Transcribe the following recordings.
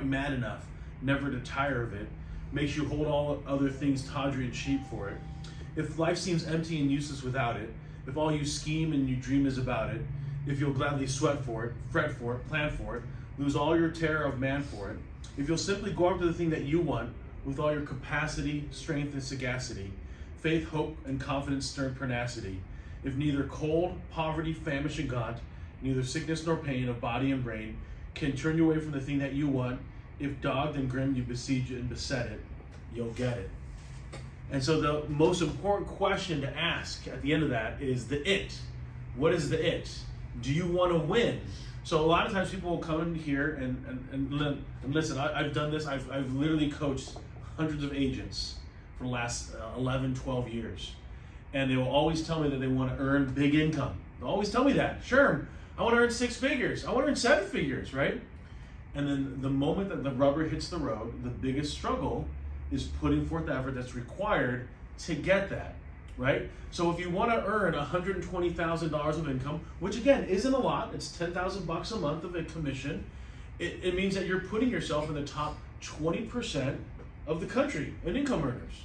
mad enough never to tire of it, makes you hold all other things tawdry and cheap for it, if life seems empty and useless without it, if all you scheme and you dream is about it, if you'll gladly sweat for it, fret for it, plan for it, lose all your terror of man for it, if you'll simply go after the thing that you want with all your capacity, strength, and sagacity, faith, hope, and confidence, stern pertinacity, if neither cold, poverty, famish, and gaunt, neither sickness nor pain of body and brain can turn you away from the thing that you want, if dogged and grim you besiege it and beset it, you'll get it. And so the most important question to ask at the end of that is the it. What is the it? Do you want to win? So a lot of times people will come in here and listen, I've done this. I've literally coached hundreds of agents for the last 11, 12 years. And they will always tell me that they want to earn big income. They'll always tell me that. Sure, I want to earn 6 figures. I want to earn 7 figures, right? And then the moment that the rubber hits the road, the biggest struggle is putting forth the effort that's required to get that, right? So if you want to earn $120,000 of income, which again isn't a lot, it's $10,000 a month of a commission, it means that you're putting yourself in the top 20% of the country in income earners.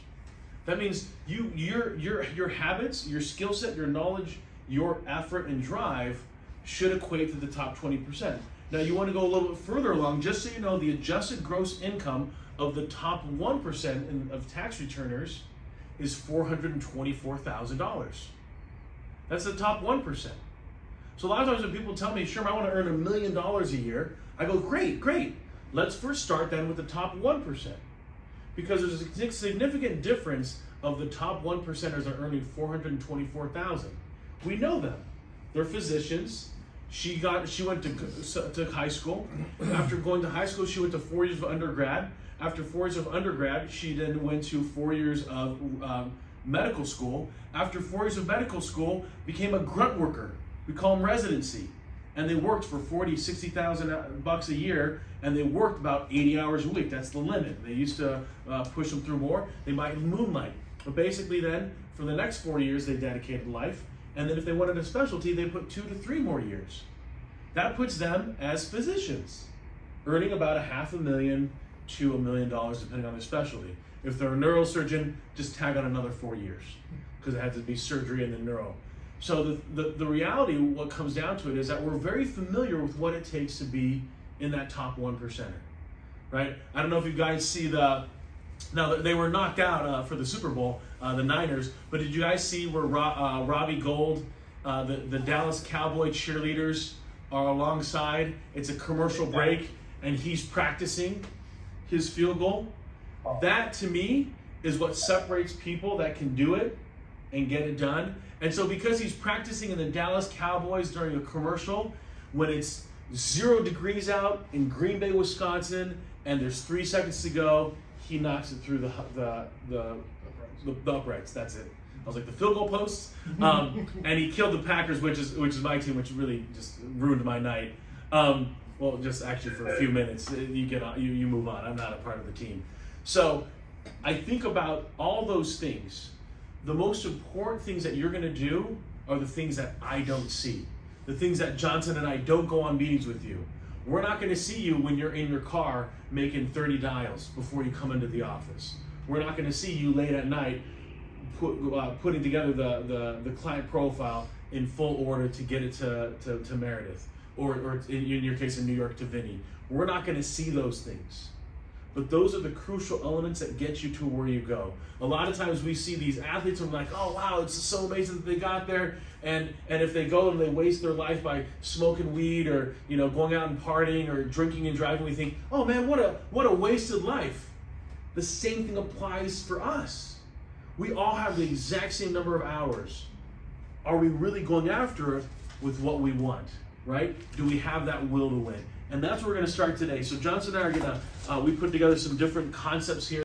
That means your habits, your skill set, your knowledge, your effort and drive should equate to the top 20%. Now you want to go a little bit further along, just so you know, the adjusted gross income of the top 1% of tax returners is $424,000. That's the top 1%. So a lot of times when people tell me, sure, I want to earn $1 million a year, I go, great. Let's first start then with the top 1%. Because there's a significant difference of the top 1%ers are earning $424,000. We know them. They're physicians. She went to high school. After going to high school, she went to 4 years of undergrad. After 4 years of undergrad, she then went to 4 years of medical school. After 4 years of medical school, became a grunt worker. We call them residency. And they worked for $40,000-$60,000 a year, and they worked about 80 hours a week. That's the limit. They used to push them through more. They might moonlight. But basically then, for the next 4 years, they dedicated life. And then if they wanted a specialty, they put 2 to 3 more years. That puts them as physicians, earning about $500,000 to $1 million, depending on their specialty. If they're a neurosurgeon, just tag on another 4 years, because it had to be surgery and then neuro. So the reality, what comes down to it, is that we're very familiar with what it takes to be in that top 1%er, right? I don't know if you guys see now they were knocked out for the Super Bowl, the Niners, but did you guys see where Robbie Gould, the Dallas Cowboy cheerleaders are alongside? It's a commercial break, and he's practicing his field goal. That, to me, is what separates people that can do it and get it done. And so because he's practicing in the Dallas Cowboys during a commercial, when it's 0 degrees out in Green Bay, Wisconsin, and there's 3 seconds to go, he knocks it through the uprights. That's it. I was like, the field goal posts, and he killed the Packers, which is my team, which really just ruined my night. Well, just actually for a few minutes, you move on. I'm not a part of the team. So I think about all those things. The most important things that you're going to do are the things that I don't see. The things that Johnson and I don't go on meetings with you. We're not going to see you when you're in your car making 30 dials before you come into the office. We're not going to see you late at night putting together the client profile in full order to get it to Meredith, or in your case in New York to Vinny. We're not going to see those things. But those are the crucial elements that get you to where you go. A lot of times we see these athletes and we're like, oh wow, it's so amazing that they got there. And if they go and they waste their life by smoking weed or going out and partying or drinking and driving, we think, oh man, what a wasted life. The same thing applies for us. We all have the exact same number of hours. Are we really going after it with what we want, right? Do we have that will to win? And that's where we're going to start today. So Johnson and I are going to, we put together some different concepts here.